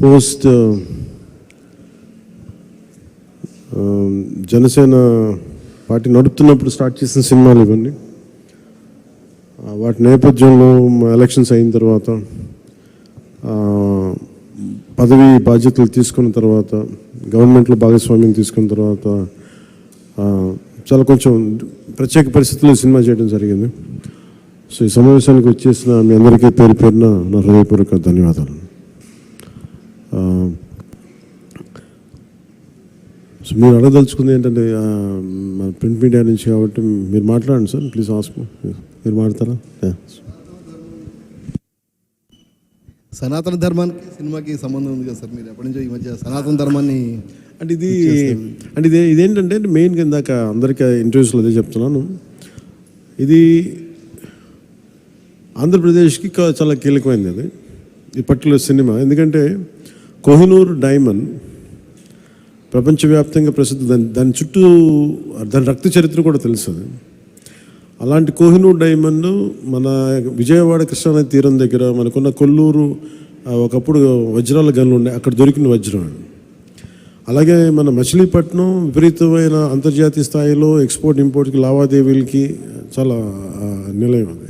Post Janasena party నడుపుతున్నప్పుడు start చేసిన సినిమాలు ఇవన్నీ. వాటి నేపథ్యంలో ఎలక్షన్స్ అయిన తర్వాత పదవి బాధ్యతలు తీసుకున్న తర్వాత గవర్నమెంట్లో భాగస్వామ్యం తీసుకున్న తర్వాత చాలా కొంచెం ప్రత్యేక పరిస్థితుల్లో సినిమా చేయడం జరిగింది. సో ఈ సమావేశానికి వచ్చేసిన మీ అందరికీ పేరు పేరున నా హృదయపూర్వక ధన్యవాదాలు. సో మీరు అడగదలుచుకుంది ఏంటంటే మన ప్రింట్ మీడియా నుంచి కాబట్టి మీరు మాట్లాడండి సార్, ప్లీజ్ ఆస్క్. మీరు మాట్లాడతారా? సనాతన ధర్మానికి సినిమాకి సంబంధం ఉంది కదా సార్, మీరు ఎప్పటి నుంచో ఈ మధ్య సనాతన ధర్మాన్ని అంటే ఇదేంటంటే మెయిన్గా ఇందాక అందరికీ ఇంటర్వ్యూస్లో అదే చెప్తున్నాను, ఇది ఆంధ్రప్రదేశ్కి చాలా కీలకమైనది అది ఈ పర్టికులర్ సినిమా. ఎందుకంటే కోహినూర్ డైమండ్ ప్రపంచవ్యాప్తంగా ప్రసిద్ధి, దాని చుట్టూ దాని రక్త చరిత్ర కూడా తెలుస్తుంది. అలాంటి కోహినూర్ డైమండ్ మన విజయవాడ కృష్ణానది తీరం దగ్గర మనకున్న కొల్లూరు ఒకప్పుడు వజ్రాల గనులు ఉండే అక్కడ దొరికిన వజ్రం. అలాగే మన మచిలీపట్నం విపరీతమైన అంతర్జాతీయ స్థాయిలో ఎక్స్పోర్ట్ ఇంపోర్ట్కి లావాదేవీలకి చాలా నిలయం అది.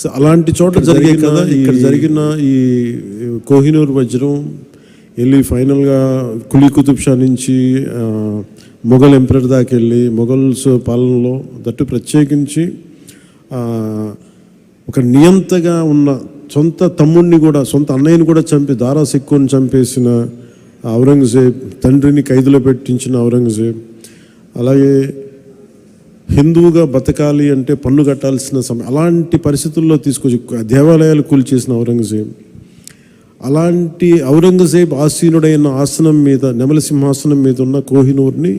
సో అలాంటి చోట జరిగే కదా ఇక్కడ జరిగిన ఈ కోహినూర్ వజ్రం వెళ్ళి ఫైనల్గా కులీ కుతుబ్ షా నుంచి మొఘల్ ఎంపరర్ దాకా వెళ్ళి మొఘల్స్ పాలనలో దట్టు ప్రత్యేకించి ఒక నియంతగా ఉన్న సొంత తమ్ముడిని కూడా సొంత అన్నయ్యని కూడా చంపి దారా సిక్కుని చంపేసిన ఔరంగజేబ్, తండ్రిని ఖైదులో పెట్టించిన ఔరంగజేబ్, అలాగే హిందువుగా బతకాలి అంటే పన్ను కట్టాల్సిన సమయం అలాంటి పరిస్థితుల్లో తీసుకొచ్చి దేవాలయాలు కూల్చేసిన ఔరంగజేబ్, అలాంటి ఔరంగజేబ్ ఆసీనుడైన ఆసనం మీద నెమలి సింహాసనం మీద ఉన్న కోహినూర్ని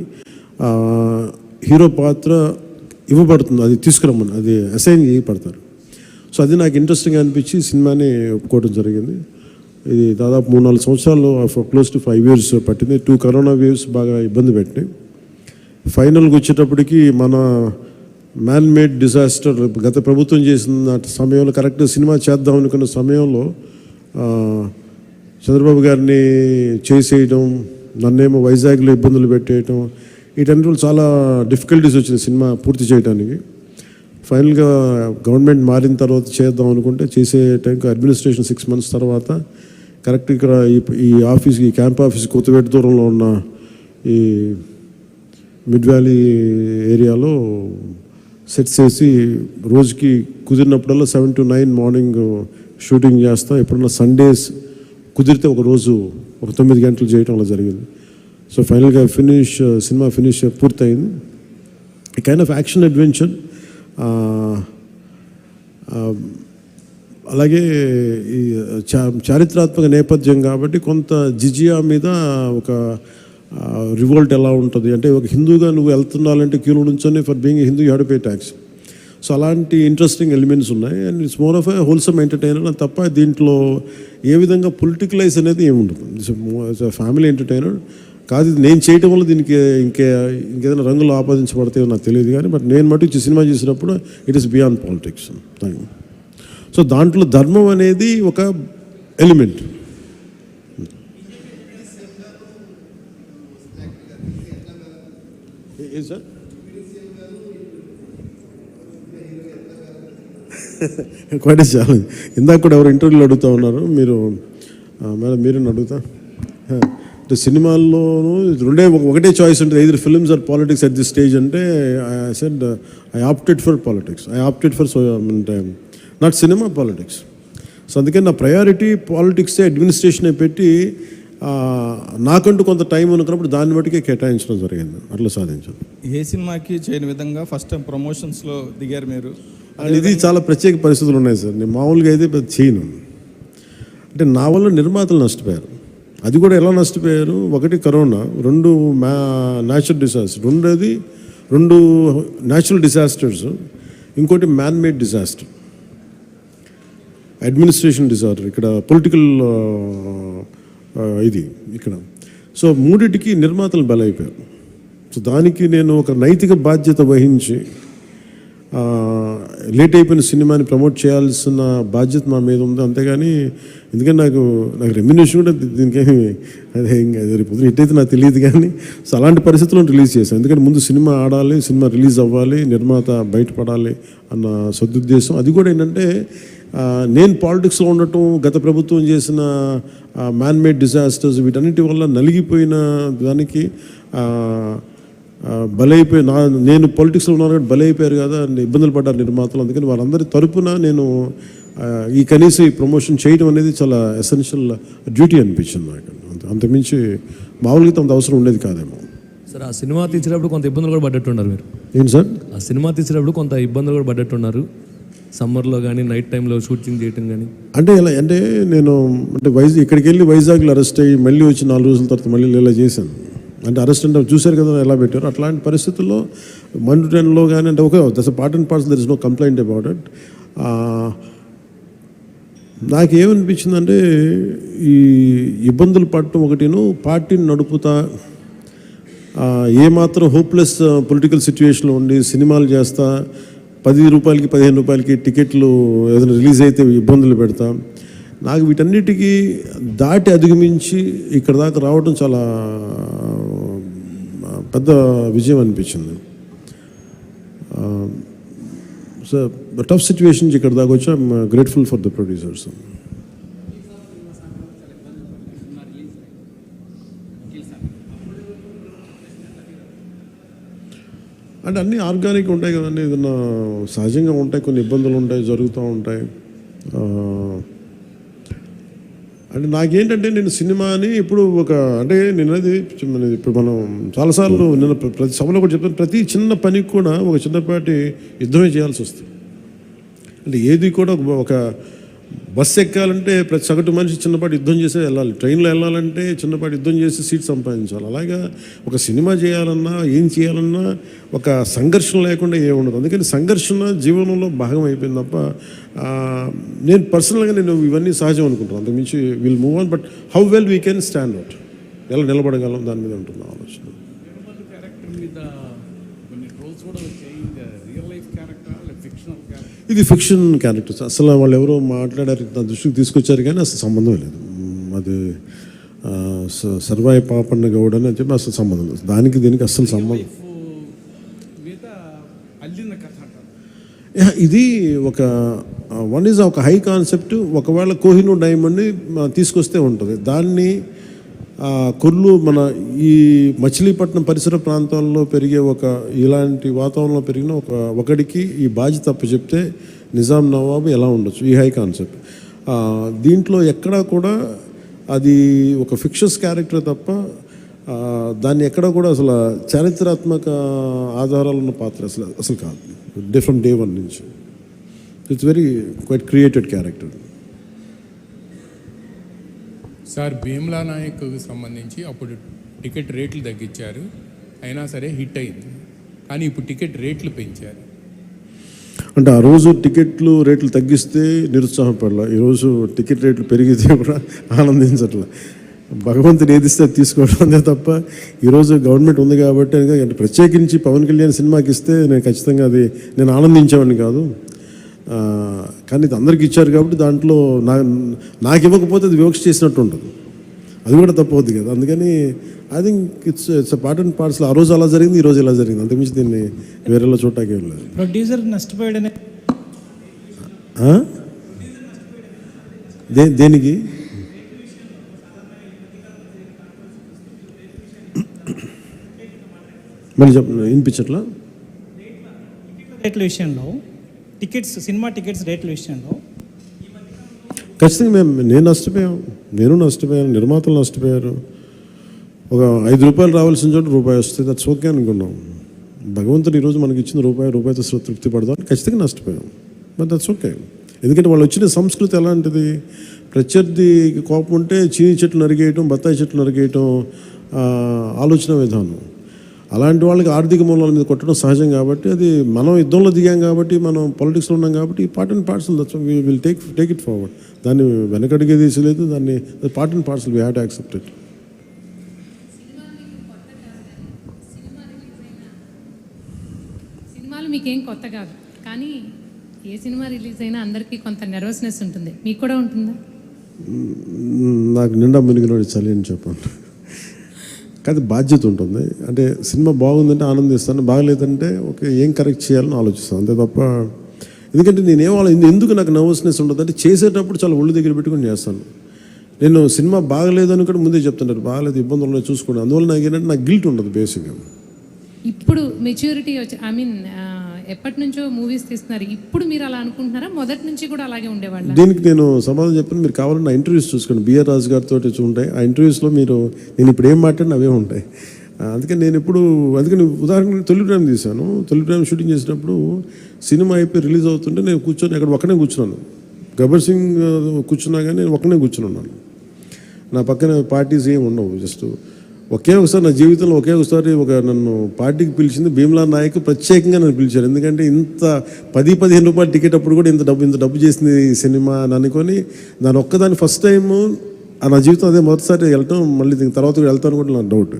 హీరో పాత్ర ఇవ్వబడుతుంది, అది తీసుకురమ్మని అది అసైన్ చేయబడతారు. సో అది నాకు ఇంట్రెస్టింగ్ అనిపించి సినిమాని ఒప్పుకోవడం జరిగింది. ఇది దాదాపు 3-4 సంవత్సరాలు క్లోజ్ టు 5 years పట్టింది. 2 కరోనా వేవ్స్ బాగా ఇబ్బంది పెట్టినాయి. ఫైనల్గా వచ్చేటప్పటికి మన మ్యాన్ మేడ్ డిజాస్టర్ గత ప్రభుత్వం చేసిన సమయంలో కరెక్ట్గా సినిమా చేద్దాం అనుకున్న సమయంలో చంద్రబాబు గారిని చేసేయడం, నన్నేమో వైజాగ్లో ఇబ్బందులు పెట్టేయటం, వీటన్నిటిలో చాలా డిఫికల్టీస్ వచ్చింది సినిమా పూర్తి చేయడానికి. ఫైనల్గా గవర్నమెంట్ మారిన తర్వాత చేద్దాం అనుకుంటే చేసే టైంకి అడ్మినిస్ట్రేషన్ 6 months తర్వాత కరెక్ట్ ఇక్కడ ఈ ఆఫీస్కి ఈ క్యాంప్ ఆఫీస్ కొత్తపేట దూరంలో ఉన్న ఈ మిడ్ వ్యాలీ ఏరియాలో సెట్ చేసి రోజుకి కుదిరినప్పుడల్లా 7 to 9 మార్నింగ్ షూటింగ్ చేస్తాం. ఎప్పుడన్నా సండేస్ కుదిరితే ఒక రోజు ఒక 9 గంటలు చేయటం అలా జరిగింది. సో ఫైనల్గా సినిమా ఫినిష్ పూర్తయింది. ఈ కైండ్ ఆఫ్ యాక్షన్ అడ్వెంచర్, అలాగే ఈ చారిత్రాత్మక నేపథ్యం కాబట్టి కొంత జిజియా మీద ఒక రివోల్ట్ ఎలా ఉంటుంది అంటే ఒక హిందూగా నువ్వు వెళ్తున్నాలంటే క్యూలో నుంచొని for being Hindu you have to pay tax. So అలాంటి ఇంట్రెస్టింగ్ ఎలిమెంట్స్ ఉన్నాయి. And it's more of a wholesome entertainer తప్ప దీంట్లో ఏ విధంగా పొలిటికలైజ్ అనేది ఏముండదు. ఇట్స్ ఫ్యామిలీ ఎంటర్టైనర్ కాదు. ఇది నేను చేయటం వల్ల దీనికి ఇంకేదైనా రంగులు ఆపాదించబడతాయో నాకు తెలియదు కానీ బట్ నేను మటు సినిమా చేసినప్పుడు it is beyond politics. So దాంట్లో ధర్మం అనేది ఒక ఎలిమెంట్. ఏ సార్ క్వైట్ ఛాలెంజ్. ఇందాక కూడా ఎవరు ఇంటర్వ్యూలో అడుగుతూ ఉన్నారు, మీరు మేడం మీరేనా అడుగుతా అంటే సినిమాల్లోనూ ఒకటే చాయిస్ ఉంటుంది, either films or politics at this stage అంటే I said I opted for politics. I opted for not cinema, politics. So అందుకని నా ప్రయారిటీ పాలిటిక్సే అడ్మినిస్ట్రేషనే పెట్టి నాకంటూ కొంత టైం అనుకున్నప్పుడు దాన్ని బట్టికే కేటాయించడం జరిగింది. అట్లా సాధించాను. ఏ సినిమాకి చేయని విధంగా ఫస్ట్ టైం ప్రమోషన్స్లో దిగారు మీరు. అండ్ ఇది చాలా ప్రత్యేక పరిస్థితులు ఉన్నాయి సార్. నేను మామూలుగా అయితే చేయను. అంటే నా వల్ల నిర్మాతలు నష్టపోయారు. అది కూడా ఎలా నష్టపోయారు, 1 corona, 2 natural disaster, 2 natural disasters, ఇంకోటి man made disaster, administration disorder, ఇక్కడ పొలిటికల్ ఇది ఇక్కడ. సో 3టికి నిర్మాతలు బలైపోయారు. సో దానికి నేను ఒక నైతిక బాధ్యత వహించి లేట్ అయిపోయిన సినిమాని ప్రమోట్ చేయాల్సిన బాధ్యత మా మీద ఉంది. అంతేగాని ఎందుకంటే నాకు రెమ్యునేషన్ కూడా దీనికేమి అదే ఇంకా రేపు హిట్ అయితే నాకు తెలియదు. కానీ సో అలాంటి పరిస్థితుల్లో రిలీజ్ చేశాను. ఎందుకంటే ముందు సినిమా ఆడాలి, సినిమా రిలీజ్ అవ్వాలి, నిర్మాత బయటపడాలి అన్న సదుద్దేశం. అది కూడా ఏంటంటే నేను పాలిటిక్స్లో ఉండటం, గత ప్రభుత్వం చేసిన మ్యాన్మేడ్ డిజాస్టర్స్ వీటన్నిటి వల్ల నలిగిపోయిన దానికి బలైపోయి నేను పొలిటిక్స్లో ఉన్నాను కాబట్టి బలైపోయారు కదా, ఇబ్బందులు పడ్డారు నిర్మాతలు. అందుకని వాళ్ళందరి తరపున నేను ఈ కనీసం ఈ ప్రమోషన్ చేయడం అనేది చాలా ఎసెన్షియల్ డ్యూటీ అనిపించింది నాకు. అంతమించి మామూలుగా అంత అవసరం ఉండేది కాదేమో. సార్ ఆ సినిమా తీసేటప్పుడు కొంత ఇబ్బందులు కూడా పడ్డట్టున్నారు మీరు. ఏంటి సార్? ఆ సినిమా తీసేటప్పుడు కొంత ఇబ్బందులు కూడా పడ్డట్టున్నారు, సమ్మర్లో కానీ నైట్ టైంలో షూటింగ్ చేయటం కానీ. అంటే ఇలా అంటే నేను అంటే ఇక్కడికి వెళ్ళి వైజాగ్లో అరెస్ట్ అయ్యి మళ్ళీ వచ్చి 4 రోజుల తర్వాత మళ్ళీ ఇలా చేశాను. అంటే అరెస్ట్ అంటే చూశారు కదా ఎలా పెట్టారు. అట్లాంటి పరిస్థితుల్లో మండుటెన్లో కానీ అంటే okay that's part and parts, there is no complaint about it. నాకేమనిపించిందంటే ఈ ఇబ్బందులు పడటం ఒకటిను, పార్టీని నడుపుతా ఏమాత్రం హోప్లెస్ పొలిటికల్ సిచ్యువేషన్లో ఉండి సినిమాలు చేస్తా 10 రూపాయలకి 15 రూపాయలకి టికెట్లు ఏదైనా రిలీజ్ అయితే ఇబ్బందులు పెడతా, నాకు వీటన్నిటికీ దాటి అధిగమించి ఇక్కడ దాకా రావడం చాలా పెద్ద విజయం అనిపించింది. సో టఫ్ సిచ్యువేషన్ ఇక్కడ దాకా వచ్చి I'm grateful for the producers. అంటే అన్నీ ఆర్గానిక్ ఉంటాయి కదండి, ఏదన్నా సహజంగా ఉంటాయి, కొన్ని ఇబ్బందులు ఉంటాయి, జరుగుతూ ఉంటాయి. అంటే నాకేంటంటే నేను సినిమాని ఇప్పుడు అంటే నేను అది ఇప్పుడు మనం చాలాసార్లు నేను ప్రతి సభలో కూడా చెప్తాను, ప్రతి చిన్న పనికి కూడా ఒక చిన్నపాటి యుద్ధమే చేయాల్సి వస్తుంది. అంటే ఏది కూడా ఒక బస్సు ఎక్కాలంటే ప్రతి సగటు మనిషి చిన్నపాటి యుద్ధం చేసే వెళ్ళాలి, ట్రైన్లో వెళ్ళాలంటే చిన్నపాటి యుద్ధం చేసి సీట్ సంపాదించాలి. అలాగా ఒక సినిమా చేయాలన్నా ఏం చేయాలన్నా ఒక సంఘర్షణ లేకుండా ఏముండదు. అందుకని సంఘర్షణ జీవనంలో భాగం అయిపోయింది తప్ప నేను పర్సనల్గా నేను ఇవన్నీ సహజం అనుకుంటాను. అంతకుమించి will move on, but how well we can stand out, ఎలా నిలబడగలం దాని మీద ఉంటుంది ఆలోచన. ఇది ఫిక్షన్ క్యారెక్టర్స్, అసలు వాళ్ళు ఎవరో మాట్లాడారు, నా దృష్టికి తీసుకొచ్చారు కానీ అసలు సంబంధం లేదు. అది సర్వాయి పాపన్న గౌడ్ అని చెప్పి అసలు సంబంధం లేదు, దానికి దీనికి అస్సలు సంబంధం. ఇది వన్ ఈజ్ ఒక హై కాన్సెప్ట్. ఒకవేళ కోహినూర్ డైమండ్ని తీసుకొస్తే ఉంటుంది, దాన్ని కొర్లు మన ఈ మచిలీపట్నం పరిసర ప్రాంతాల్లో పెరిగే ఇలాంటి వాతావరణంలో పెరిగిన ఒకడికి ఈ బాధ్యత అప్పచెప్తే నిజాం నవాబు ఎలా ఉండొచ్చు, ఈ హై కాన్సెప్ట్. దీంట్లో ఎక్కడా కూడా అది ఒక ఫిక్షస్ క్యారెక్టర్ తప్ప దాన్ని ఎక్కడ కూడా అసలు చారిత్రాత్మక ఆధారాలు ఉన్న పాత్ర అసలు కాదు, డిఫరెంట్ డే వన్ నుంచి. It's very quite created character. Sir Bheemla నాయక్కు సంబంధించి అప్పుడు టికెట్ రేట్లు తగ్గించారు, అయినా సరే హిట్ అయింది. కానీ ఇప్పుడు టికెట్ రేట్లు పెంచారు. అంటే ఆ రోజు టికెట్లు రేట్లు తగ్గిస్తే నిరుత్సాహపడలా, ఈరోజు టికెట్ రేట్లు పెరిగితే కూడా ఆనందించట్లా. భగవంతుడు ఏదిస్తే అది తీసుకోవడం తప్ప ఈరోజు గవర్నమెంట్ ఉంది కాబట్టి అంటే ప్రత్యేకించి పవన్ కళ్యాణ్ సినిమాకి ఇస్తే నేను ఖచ్చితంగా నేను ఆనందించేవాడిని కాదు. కానీ ఇది అందరికి ఇచ్చారు కాబట్టి దాంట్లో నాకు ఇవ్వకపోతే అది వివక్ష చేసినట్టు ఉంటుంది, అది కూడా తప్పవుద్ది కదా. అందుకని I think it's part and parcel. ఆ రోజు అలా జరిగింది, ఈ రోజు ఇలా జరిగింది, అంతకుమించి దీన్ని వేరేలా చూడటానికి ఏం లేదు. ప్రొడ్యూసర్ నష్టపోయాడనే దేనికి మళ్ళీ వినిపించట్లా? రేట్ల విషయంలో సినిమా టికెట్స్ రేట్ల విషయంలో ఖచ్చితంగా నేను నష్టపోయాను, నిర్మాతలు నష్టపోయారు. ఒక 5 రూపాయలు రావాల్సిన చోట రూపాయి వస్తుంది, దట్స్ ఓకే అనుకున్నాం. భగవంతుడు ఈరోజు మనకి ఇచ్చిన రూపాయితో తృప్తి పడదాం, ఖచ్చితంగా నష్టపోయాం, బట్ దట్స్ ఓకే. ఎందుకంటే వాళ్ళు వచ్చిన సంస్కృతి ఎలాంటిది, ప్రత్యర్థికి కోపం ఉంటే చీని చెట్లు నరిగేయటం, బత్తాయి చెట్లు నరిగేయటం ఆలోచన విధానం. అలాంటి వాళ్ళకి ఆర్థిక మూలాల మీద కొట్టడం సహజం కాబట్టి, అది మనం యుద్ధంలో దిగాం కాబట్టి, మనం పొలిటిక్స్లో ఉన్నాం కాబట్టి part and parcel, that's will take it forward. దాన్ని వెనకడిగే తీసలేదు, దాన్ని part and parcel we have to accept it. సినిమాలు మీకేం కొత్త కాదు, కానీ ఏ సినిమా రిలీజ్ అయినా అందరికీ కొంత నెర్వస్నెస్ ఉంటుంది, మీకు కూడా ఉంటుందా? నాకు నిండా మునిగినోడు చలి అని చెప్పండి. కానీ బాధ్యత ఉంటుంది. అంటే సినిమా బాగుందంటే ఆనందిస్తాను, బాగలేదంటే ఓకే ఏం కరెక్ట్ చేయాలని ఆలోచిస్తాను, అంతే తప్ప. ఎందుకంటే ఎందుకు నాకు నర్వస్నెస్ ఉంటుంది అంటే చేసేటప్పుడు చాలా ఒళ్ళు దగ్గర పెట్టుకుని చేస్తాను. నేను సినిమా బాగలేదని కూడా ముందే చెప్తుంటారు, బాగలేదు ఇబ్బందులు ఉన్నాయి చూసుకోండి. అందువల్ల నాకు ఏంటంటే నాకు గిల్ట్ ఉండదు బేసిక్గా. ఇప్పుడు మెచ్యూరిటీ వచ్చి ఎప్పటి నుంచో మూవీస్ తీస్తున్నారు, ఇప్పుడు మీరు అలా అనుకుంటున్నారా? మొదటి నుంచి కూడా అలాగే ఉండేవాళ్ళు? దీనికి నేను సమాధానం చెప్పాను. మీరు కావాలంటే నా ఇంటర్వ్యూస్ చూసుకోండి, బిఆర్ రాజు గారితో ఉంటాయి. ఆ ఇంటర్వ్యూస్లో నేను ఇప్పుడు ఏం మాట్లాడినా అవే ఉంటాయి. అందుకని ఉదాహరణకి తొలి ప్రేమ తీశాను. తొలి ప్రేమ షూటింగ్ చేసినప్పుడు సినిమా అయిపోయి రిలీజ్ అవుతుంటే నేను కూర్చొని అక్కడ ఒక్కనే కూర్చున్నాను. గబ్బర్ సింగ్ కూర్చున్నా కానీ నేను ఒక్కనే కూర్చుని ఉన్నాను. నా పక్కన పార్టీస్ ఏమి ఉండవు. జస్ట్ ఒకసారి నా జీవితంలో ఒకసారి నన్ను పార్టీకి పిలిచింది భీమ్లా నాయక్, ప్రత్యేకంగా నన్ను పిలిచారు. ఎందుకంటే ఇంత 10-15 రూపాయలు టికెట్ అప్పుడు కూడా ఇంత డబ్బు చేసింది ఈ సినిమా అని అనుకొని దాని ఒక్కదాన్ని ఫస్ట్ టైము నా జీవితం అదే మొదటిసారి వెళ్ళటం. మళ్ళీ దీని తర్వాత కూడా వెళ్తాను కూడా నాకు డౌట్.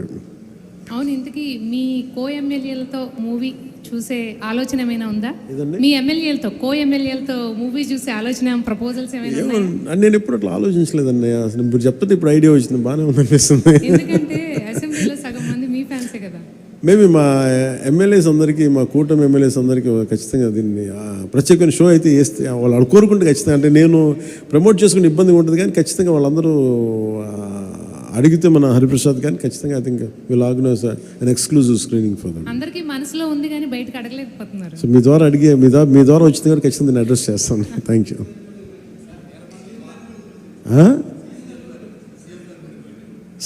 అవును, ఇంతకీ మీ కో-ఎమ్మెల్యేలతో మూవీ చూసే ఆలోచన ఏమైనా ఉందా? ఏదండి? మీ ఎమ్మెల్యేలతో కో-ఎమ్మెల్యేలతో మూవీ చూసే ఆలోచన, ప్రపోజల్స్ ఏమైనా ఉన్నాయా? నేను ఎప్పుడు అట్లా ఆలోచించలేదండి. అసలు ఇప్పుడు చెప్తే ఇప్పుడు ఐడియా వచ్చింది, బాగానే ఉందనిపిస్తుంది. ఎందుకంటే అసెంబ్లీలో సగం మంది మీ ఫ్యాన్సే కదా. మేము మా ఎమ్మెల్యేస్ అందరికీ, మా కూటమి ఎమ్మెల్యేస్ అందరికీ ఖచ్చితంగా దీన్ని ప్రత్యేకమైన షో అయితే వేస్తే వాళ్ళు కోరుకుంటే ఖచ్చితంగా, అంటే నేను ప్రమోట్ చేసుకునే ఇబ్బందిగా ఉంటుంది కానీ ఖచ్చితంగా వాళ్ళందరూ అడిగితే మన హరిప్రసాద్ కానీ ఖచ్చితంగా I think will organise an exclusive screening for them. అందరికీ మనసులో ఉంది కానీ బయటకు అడగలేకపోతున్నారు. సో మీ ద్వారా వచ్చింది కానీ ఖచ్చితంగా నేను అడ్రస్ చేస్తాను. Thank you.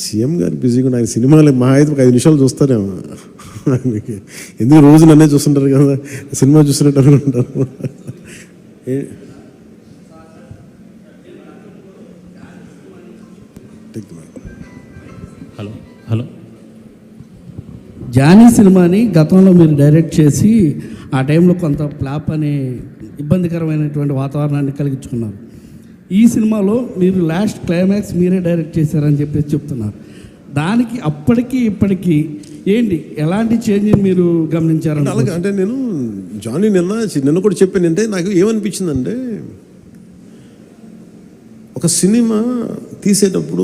సీఎం గారు బిజీగా ఆయన సినిమాలు మా అయితే ఒక 5 నిమిషాలు చూస్తారేమో. ఎందుకు రోజు నన్నే చూస్తుంటారు కదా, సినిమా చూస్తున్నట్టు అనుకుంటారు. హలో, జానీ సినిమాని గతంలో మీరు డైరెక్ట్ చేసి ఆ టైంలో కొంత ఫ్లాప్ అనే ఇబ్బందికరమైనటువంటి వాతావరణాన్ని కలిగించుకున్నారు. ఈ సినిమాలో మీరు లాస్ట్ క్లైమాక్స్ మీరే డైరెక్ట్ చేశారని చెప్పేసి చెప్తున్నారు. దానికి అప్పటికి ఇప్పటికీ ఏంటి, ఎలాంటి చేంజ్ మీరు గమనించారంటే? అలాగే అంటే నేను జానీ నిన్న కూడా చెప్పాను. అంటే నాకు ఏమనిపించిందంటే ఒక సినిమా తీసేటప్పుడు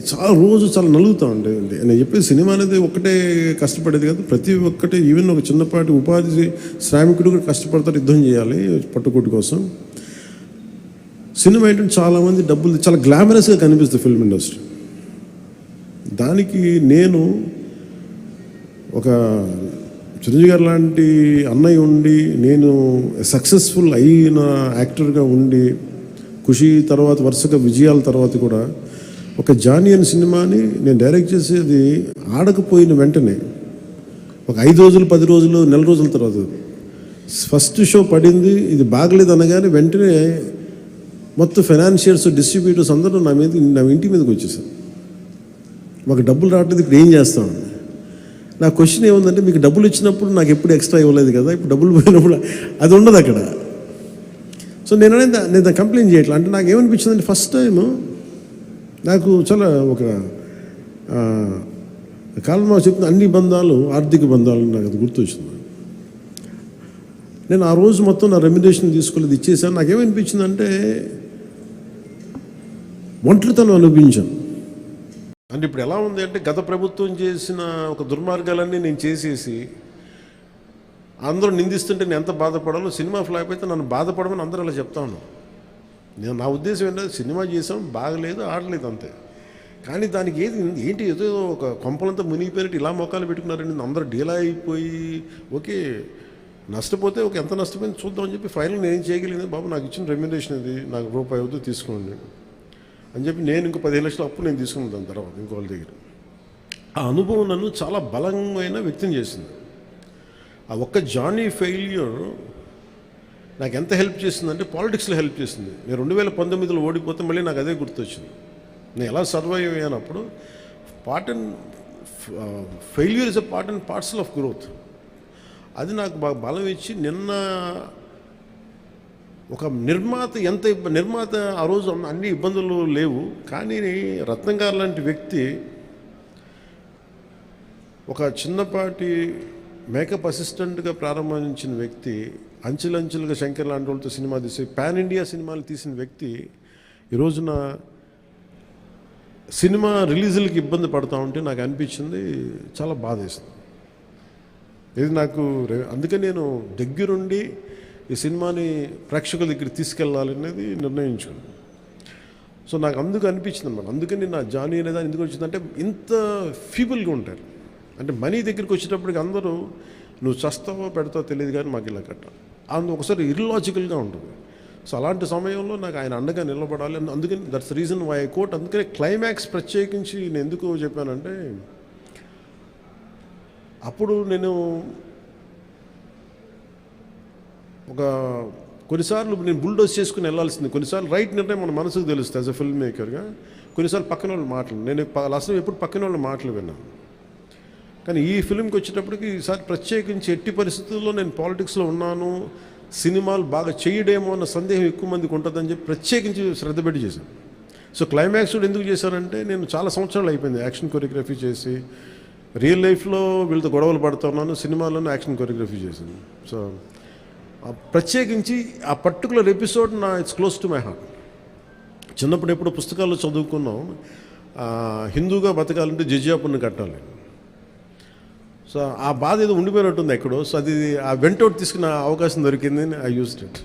చాలా నలుగుతూ ఉండేది. నేను చెప్పేది సినిమా అనేది ఒక్కటే కష్టపడేది కాదు, ప్రతి ఒక్కటి ఈవెన్ ఒక చిన్నపాటి ఉపాధి శ్రామికుడు కూడా కష్టపడతారు, యుద్ధం చేయాలి పట్టుకోటి కోసం. సినిమా ఏంటంటే చాలామంది డబ్బులు చాలా గ్లామరస్గా కనిపిస్తుంది ఫిల్మ్ ఇండస్ట్రీ. దానికి నేను ఒక చిరంజీవి గారు లాంటి అన్నయ్య ఉండి, నేను సక్సెస్ఫుల్ అయిన యాక్టర్గా ఉండి, ఖుషి తర్వాత వరుసగా విజయాల తర్వాత కూడా ఒక జానీ అనే సినిమాని నేను డైరెక్ట్ చేసేది ఆడకపోయిన వెంటనే ఒక 5 రోజులు 10 రోజులు నెల రోజుల తర్వాత ఫస్ట్ షో పడింది, ఇది బాగలేదు అనగానే వెంటనే మొత్తం ఫైనాన్షియర్స్, డిస్ట్రిబ్యూటర్స్ అందరూ నా ఇంటి మీదకి వచ్చేసారు. మాకు డబ్బులు రావట్లేదు, ఇప్పుడు ఏం చేస్తామని. నా క్వశ్చన్ ఏముందంటే, మీకు డబ్బులు ఇచ్చినప్పుడు నాకు ఎప్పుడు ఎక్స్ట్రా ఇవ్వలేదు కదా, ఇప్పుడు డబ్బులు పోయినప్పుడు అది ఉండదు అక్కడ. సో నేను కంప్లైంట్ చేయట్లా. అంటే నాకు ఏమనిపించిందంటే, ఫస్ట్ టైము నాకు చాలా ఒక కాలంలో చెప్తున్న అన్ని బంధాలు ఆర్థిక బంధాలు నాకు అది గుర్తొచ్చింది. నేను ఆ రోజు మొత్తం నా రెమ్యునరేషన్ తీసుకోలేదు, ఇచ్చేసాను. నాకేమనిపించిందంటే ఒంటరితనం అనిపించాను. అంటే ఇప్పుడు ఎలా ఉంది అంటే, గత ప్రభుత్వం చేసిన ఒక దుర్మార్గాలన్నీ నేను చేసేసి అందరూ నిందిస్తుంటే నేను ఎంత బాధపడాలో, సినిమా ఫ్లాప్ అయితే నన్ను బాధపడమని అందరూ అలా చెప్తా ఉన్నాను. నా ఉద్దేశం ఏంటంటే, సినిమా చేసాం, బాగలేదు, ఆడలేదు అంతే. కానీ దానికి ఏంటి ఏదో ఒక కొంపలంతా మునిగిపోయినట్టు ఇలా మొక్కలు పెట్టుకున్నారండి. అందరూ డీలా అయిపోయి ఓకే నష్టపోతే ఎంత నష్టపోయింది చూద్దామని చెప్పి ఫైనల్ నేను ఏం చేయగలిగింది, బాబు నాకు ఇచ్చిన రెమ్యునరేషన్ ఇది, నాకు రూపాయి అవుతుంది తీసుకోండి అని చెప్పి నేను ఇంకో 15 లక్షల అప్పు నేను తీసుకున్నాను. దాని తర్వాత ఇంకోళ్ళ దగ్గర ఆ అనుభవం నన్ను చాలా బలమైన వ్యక్తం చేసింది. ఆ ఒక్క జానీ ఫెయిల్యూర్ నాకు ఎంత హెల్ప్ చేసిందంటే, పాలిటిక్స్లో హెల్ప్ చేసింది. నేను 2019లో ఓడిపోతే మళ్ళీ నాకు అదే గుర్తొచ్చింది. నేను ఎలా సర్వైవ్ అయ్యానప్పుడు failure is a part and parcel of growth. అది నాకు బాగా బలం ఇచ్చి, నిన్న ఒక నిర్మాత ఆ రోజు అన్ని ఇబ్బందులు లేవు, కానీ రత్నం గారు లాంటి వ్యక్తి, ఒక చిన్నపాటి మేకప్ అసిస్టెంట్గా ప్రారంభించిన వ్యక్తి అంచెలంచెలుగా శంకర్ లాంటి వాళ్ళతో సినిమా తీసి పాన్ ఇండియా సినిమాలు తీసిన వ్యక్తి ఈ రోజున సినిమా రిలీజులకి ఇబ్బంది పడతా ఉంటే నాకు అనిపించింది చాలా బాధేస్తుంది. ఇది నాకు అందుకని నేను దగ్గరుండి ఈ సినిమాని ప్రేక్షకుల దగ్గర తీసుకెళ్ళాలనేది నిర్ణయించుకున్నాను. సో నాకు అందుకు అనిపించింది అన్నమాట. అందుకని నా జానీ అనేది ఎందుకు వచ్చిందంటే ఇంత ఫీబుల్గా ఉంటారు. అంటే మనీ దగ్గరికి వచ్చేటప్పటికి అందరూ నువ్వు చస్తావో పెడతావో తెలియదు కానీ మాకు ఇలా కట్టాలి అందు ఒకసారి ఇర్లాజికల్గా ఉంటుంది. సో అలాంటి సమయంలో నాకు ఆయన అండగా నిలబడాలి. అందుకని that's reason why I quote. అందుకని క్లైమాక్స్ ప్రత్యేకించి నేను ఎందుకు చెప్పానంటే అప్పుడు నేను కొన్నిసార్లు నేను బుల్డోజ్ చేసుకుని వెళ్ళాల్సింది. కొన్నిసార్లు రైట్ నిర్ణయం మన మనసుకు తెలుస్తుంది యాజ్ అ ఫిల్మ్ మేకర్గా. కొన్నిసార్లు పక్కన వాళ్ళు మాటలు నేను లాస్ట్ ఎప్పుడు పక్కన వాళ్ళ మాటలు విన్నాను. కానీ ఈ ఫిల్మ్కి వచ్చేటప్పటికి ఈసారి ప్రత్యేకించి ఎట్టి పరిస్థితుల్లో నేను పాలిటిక్స్లో ఉన్నాను, సినిమాలు బాగా చేయడేమో అన్న సందేహం ఎక్కువ మందికి ఉంటుందని చెప్పి ప్రత్యేకించి శ్రద్ధ పెట్టి చేశాను. సో క్లైమాక్స్ కూడా ఎందుకు చేశానంటే నేను చాలా సంవత్సరాలు అయిపోయింది యాక్షన్ కొరియోగ్రఫీ చేసి. రియల్ లైఫ్లో వీళ్ళతో గొడవలు పడుతున్నాను, సినిమాల్లోనూ యాక్షన్ కొరియోగ్రఫీ చేశాను. సో ప్రత్యేకించి ఆ particular episode it's close to my heart. చిన్నప్పుడు ఎప్పుడు పుస్తకాల్లో చదువుకున్నాం, హిందూగా బతకాలంటే జిజియా పన్ను కట్టాలి. సో ఆ బాధ ఏదో ఉండిపోయినట్టుంది ఎక్కడో. సో అది ఆ వెంటౌట్ తీసుకున్న అవకాశం దొరికింది, ఐ యూజ్డ్ ఇట్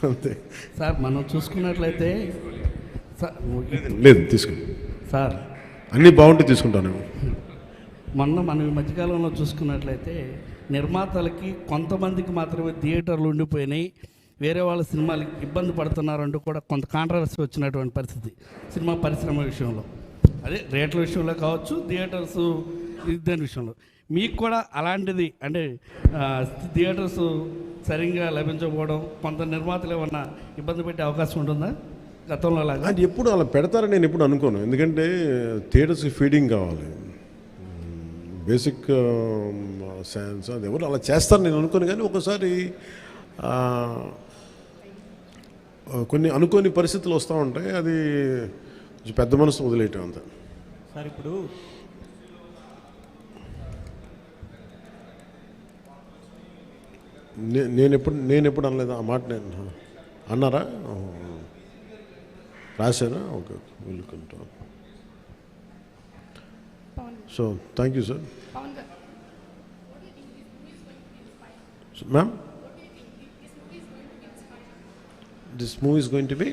అంతే. సార్ మనం చూసుకున్నట్లయితే లేదు తీసుకుని సార్ అన్నీ బాగుంటే తీసుకుంటాను. మనం ఈ మధ్యకాలంలో చూసుకున్నట్లయితే నిర్మాతలకి కొంతమందికి మాత్రమే థియేటర్లు ఉండిపోయినాయి, వేరే వాళ్ళ సినిమాలకి ఇబ్బంది పడుతున్నారంటూ కూడా కొంత కాంట్రవర్సీ వచ్చినటువంటి పరిస్థితి సినిమా పరిశ్రమ విషయంలో. అదే రేట్ల విషయంలో కావచ్చు, థియేటర్స్ దాని విషయంలో మీకు కూడా అలాంటిది అంటే థియేటర్స్ సరిగ్గా లభించకపోవడం కొంత నిర్మాతలు ఏమన్నా ఇబ్బంది పెట్టే అవకాశం ఉంటుందా గతంలో లాగా? అది ఎప్పుడు అలా పెడతారని నేను ఎప్పుడు అనుకోను. ఎందుకంటే థియేటర్స్కి ఫీడింగ్ కావాలి, బేసిక్ సైన్స్ అది ఎవరు అలా చేస్తారు నేను అనుకోను. కానీ ఒకసారి కొన్ని అనుకోని పరిస్థితులు వస్తూ ఉంటాయి, అది పెద్ద మనసు వదిలేయటం అంతా. సార్ ఇప్పుడు నేను ఎప్పుడు అనలేదు ఆ మాట. నేను అన్నారా, రాశారా? Okay welcome. So thank you sir. Ma'am, this movie is going to be?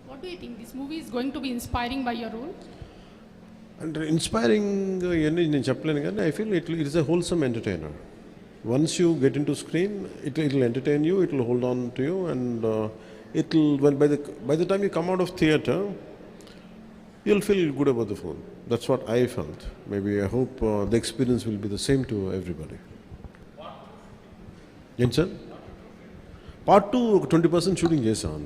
What do you think this movie is going to be inspiring by your role? అంటే ఇన్స్పైరింగ్ ఇవన్నీ నేను చెప్పలేను కానీ I feel it is a wholesome entertainer. Once you get in to screen it will entertain you, it will hold on to you, and it will buy the time you come out of theatre you'll feel good about the film. That's what I felt. Maybe I hope the experience will be the same to everybody. Yes sir. Part 2 20% shooting chesam.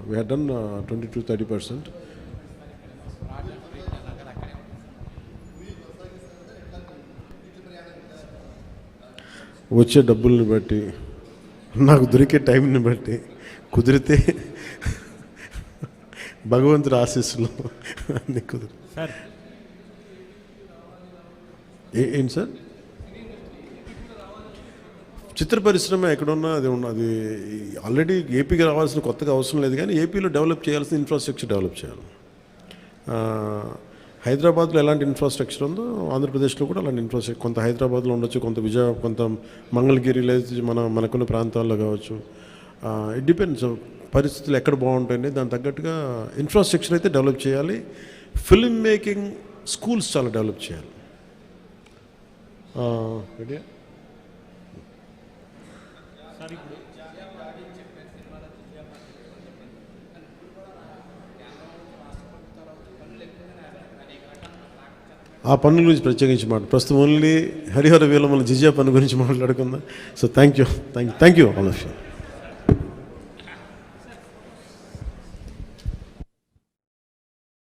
We had done 20 to 30%. వచ్చే డబ్బుల్ని బట్టి నాకు దొరికే టైంని బట్టి కుదిరితే భగవంతుడి ఆశీస్సులు అన్నీ కుదిరి. సార్ ఏంటి సార్? చిత్ర పరిశ్రమ ఎక్కడున్నా అది ఉన్నది. ఆల్రెడీ ఏపీకి రావాల్సిన కొత్తగా అవసరం లేదు, కానీ ఏపీలో డెవలప్ చేయాల్సిన ఇన్ఫ్రాస్ట్రక్చర్ డెవలప్ చేయాలి. హైదరాబాద్లో ఎలాంటి ఇన్ఫ్రాస్ట్రక్చర్ ఉందో ఆంధ్రప్రదేశ్లో కూడా అలాంటి ఇన్ఫ్రాస్ట్రక్చర్ కొంత హైదరాబాద్లో ఉండొచ్చు, కొంత కొంత మంగళగిరి లేదా మనకున్న ప్రాంతాల్లో కావచ్చు. ఇట్ డిపెండ్స్ పరిస్థితులు ఎక్కడ బాగుంటాయండి, దాని తగ్గట్టుగా ఇన్ఫ్రాస్ట్రక్చర్ అయితే డెవలప్ చేయాలి. ఫిల్మ్ మేకింగ్ స్కూల్స్ చాలా డెవలప్ చేయాలి. ఆ పన్నుల గురించి ప్రత్యేకించి ప్రస్తుతం ఓన్లీ హరిహర వీలమల జిజియా పన్ను గురించి మాట్లాడుకుందాం. So thank you all of you.